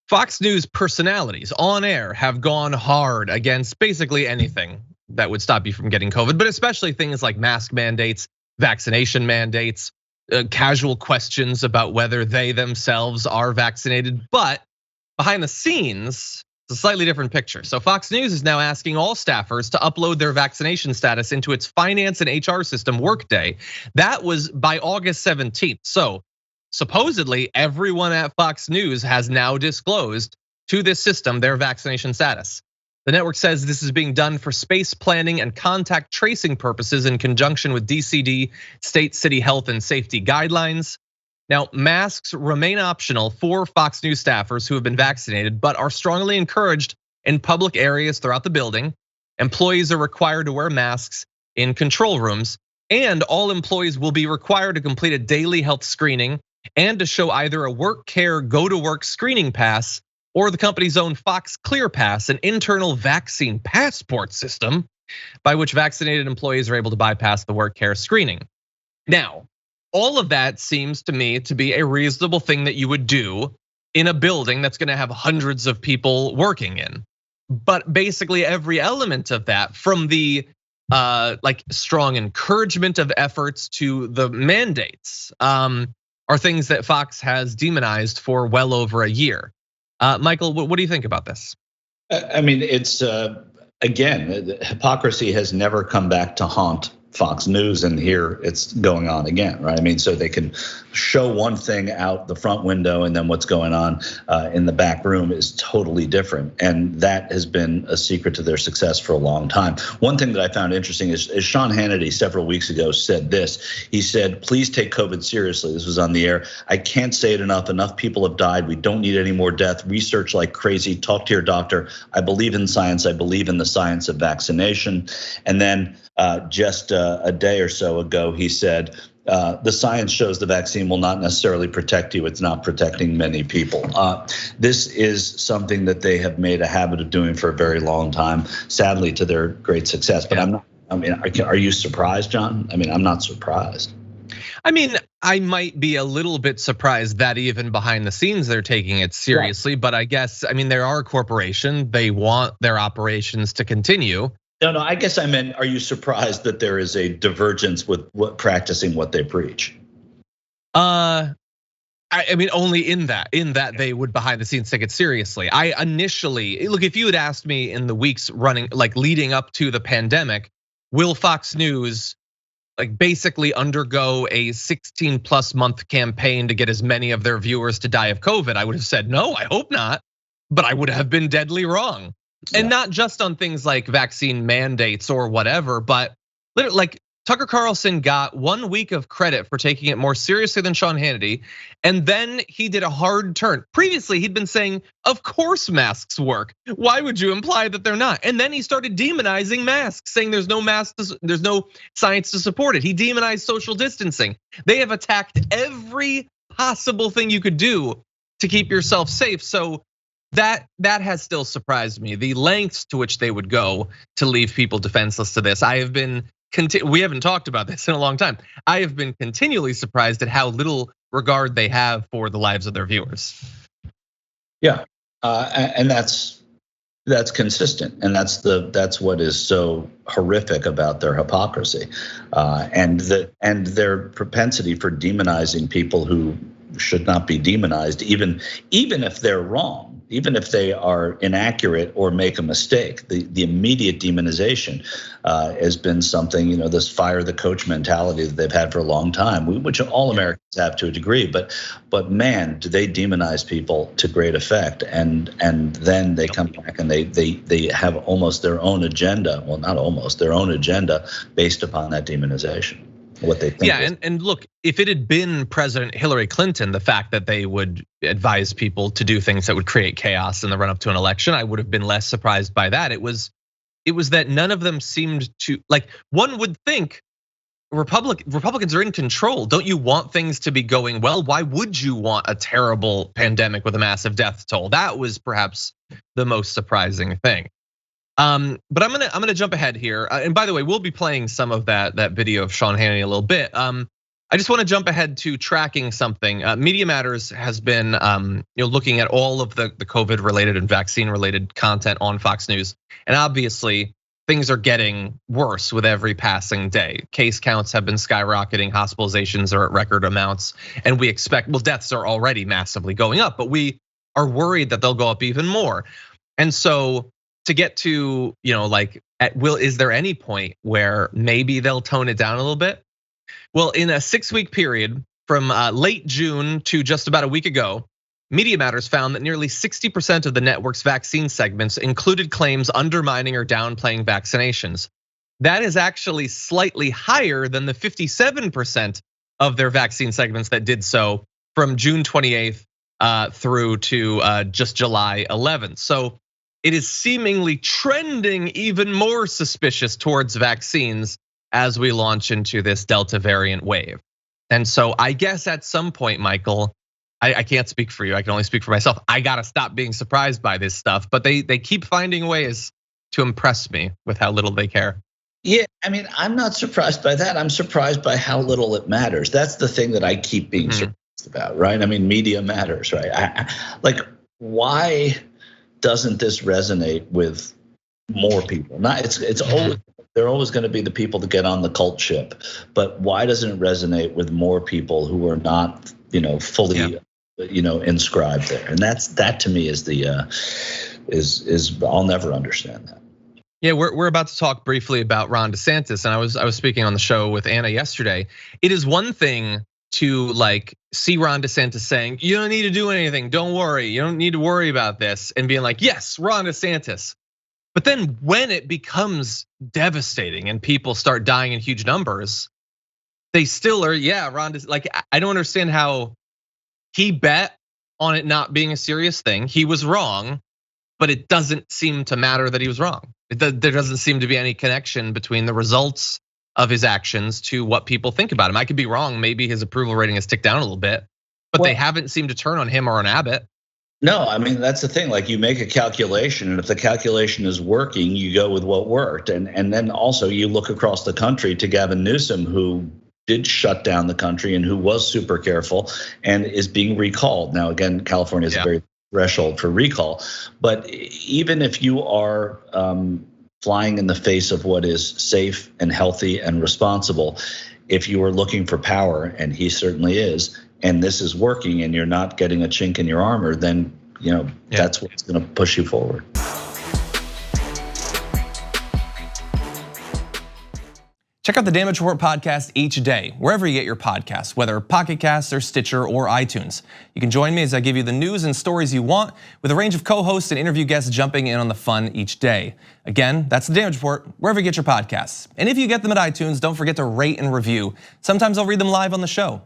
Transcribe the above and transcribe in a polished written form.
Fox News personalities on air have gone hard against basically anything that would stop you from getting COVID, but especially things like mask mandates, vaccination mandates, casual questions about whether they themselves are vaccinated. But behind the scenes, it's a slightly different picture. So Fox News is now asking all staffers to upload their vaccination status into its finance and HR system Workday. That was by August 17th. So supposedly everyone at Fox News has now disclosed to this system their vaccination status. The network says this is being done for space planning and contact tracing purposes in conjunction with DCD, state city health and safety guidelines. Now, masks remain optional for Fox News staffers who have been vaccinated, but are strongly encouraged in public areas throughout the building. Employees are required to wear masks in control rooms, and all employees will be required to complete a daily health screening and to show either a work care go to work screening pass or the company's own Fox Clear Pass, an internal vaccine passport system by which vaccinated employees are able to bypass the work care screening. Now, all of that seems to me to be a reasonable thing that you would do in a building that's gonna have hundreds of people working in. But basically every element of that, from the like strong encouragement of efforts to the mandates, are things that Fox has demonized for well over a year. Michael, what do you think about this? I mean, it's again, hypocrisy has never come back to haunt Fox News, and here it's going on again, right? I mean, so they can show one thing out the front window, and then what's going on in the back room is totally different, and that has been a secret to their success for a long time. One thing that I found interesting is Sean Hannity several weeks ago said this. He said, "Please take COVID seriously." This was on the air. "I can't say it enough. Enough people have died. We don't need any more death. Research like crazy. Talk to your doctor. I believe in science. I believe in the science of vaccination." And then just a day or so ago, he said, the science shows the vaccine will not necessarily protect you. It's not protecting many people. This is something that they have made a habit of doing for a very long time, sadly to their great success. But I'm not, I mean, are you surprised, John? I mean, I'm not surprised. I mean, I might be a little bit surprised that even behind the scenes they're taking it seriously, but I guess, I mean, they are a corporation. They want their operations to continue. No, I guess I meant, are you surprised that there is a divergence with practicing what they preach? I mean, only in that they would behind the scenes take it seriously. I initially, look, if you had asked me in the weeks running, like leading up to the pandemic, will Fox News like basically undergo a 16+ month campaign to get as many of their viewers to die of COVID? I would have said, no, I hope not, but I would have been deadly wrong. And not just on things like vaccine mandates or whatever, but literally, like Tucker Carlson got 1 week of credit for taking it more seriously than Sean Hannity. And then he did a hard turn. Previously, he'd been saying, of course masks work. Why would you imply that they're not? And then he started demonizing masks, saying there's no masks, there's no science to support it. He demonized social distancing. They have attacked every possible thing you could do to keep yourself safe. So that has still surprised me, the lengths to which they would go to leave people defenseless to this. We haven't talked about this in a long time. I have been continually surprised at how little regard they have for the lives of their viewers. Yeah, and that's consistent, and that's what is so horrific about their hypocrisy, and their propensity for demonizing people who should not be demonized, even if they're wrong. Even if they are inaccurate or make a mistake, the immediate demonization has been something, this fire the coach mentality that they've had for a long time, which all Americans have to a degree. But man, do they demonize people to great effect? And then they come back and they have almost their own agenda. Well, not almost, their own agenda based upon that demonization. What they think. Yeah, and look, if it had been President Hillary Clinton, the fact that they would advise people to do things that would create chaos in the run up to an election, I would have been less surprised by that. It was that none of them seemed to, like, one would think Republicans are in control. Don't you want things to be going well? Why would you want a terrible pandemic with a massive death toll? That was perhaps the most surprising thing. But I'm gonna jump ahead here. And by the way, we'll be playing some of that video of Sean Hannity a little bit. I just want to jump ahead to tracking something. Media Matters has been looking at all of the COVID related and vaccine related content on Fox News. And obviously things are getting worse with every passing day. Case counts have been skyrocketing, hospitalizations are at record amounts, and we expect, well, deaths are already massively going up, but we are worried that they'll go up even more. And so to get to, is there any point where maybe they'll tone it down a little bit? Well, in a 6-week period from late June to just about a week ago, Media Matters found that nearly 60% of the network's vaccine segments included claims undermining or downplaying vaccinations. That is actually slightly higher than the 57% of their vaccine segments that did so from June 28th through to just July 11th. So it is seemingly trending even more suspicious towards vaccines as we launch into this Delta variant wave. And so I guess at some point, Michael, I can't speak for you, I can only speak for myself. I gotta stop being surprised by this stuff, but they keep finding ways to impress me with how little they care. Yeah, I mean, I'm not surprised by that. I'm surprised by how little it matters. That's the thing that I keep being surprised about, right? I mean, media matters, right? Why doesn't this resonate with more people? It's always, they're always going to be the people that get on the cult ship, but why doesn't it resonate with more people who are not, fully, inscribed there? And that to me is the is I'll never understand that. Yeah, we're about to talk briefly about Ron DeSantis, and I was speaking on the show with Anna yesterday. It is one thing to see Ron DeSantis saying, you don't need to do anything, don't worry, you don't need to worry about this, and being like, yes, Ron DeSantis. But then when it becomes devastating and people start dying in huge numbers, they still are, Ron, I don't understand how he bet on it not being a serious thing. He was wrong, but it doesn't seem to matter that he was wrong. There doesn't seem to be any connection between the results of his actions to what people think about him. I could be wrong, maybe his approval rating has ticked down a little bit, but they haven't seemed to turn on him or on Abbott. No, I mean, that's the thing. You make a calculation, and if the calculation is working, you go with what worked. And then also you look across the country to Gavin Newsom, who did shut down the country and who was super careful and is being recalled. Now, again, California is a very threshold for recall. But even if you are flying in the face of what is safe and healthy and responsible, if you are looking for power, and he certainly is, and this is working and you're not getting a chink in your armor, then that's what's going to push you forward. Check out the Damage Report podcast each day, wherever you get your podcasts, whether Pocket Casts or Stitcher or iTunes. You can join me as I give you the news and stories you want, with a range of co-hosts and interview guests jumping in on the fun each day. Again, that's the Damage Report, wherever you get your podcasts. And if you get them at iTunes, don't forget to rate and review. Sometimes I'll read them live on the show.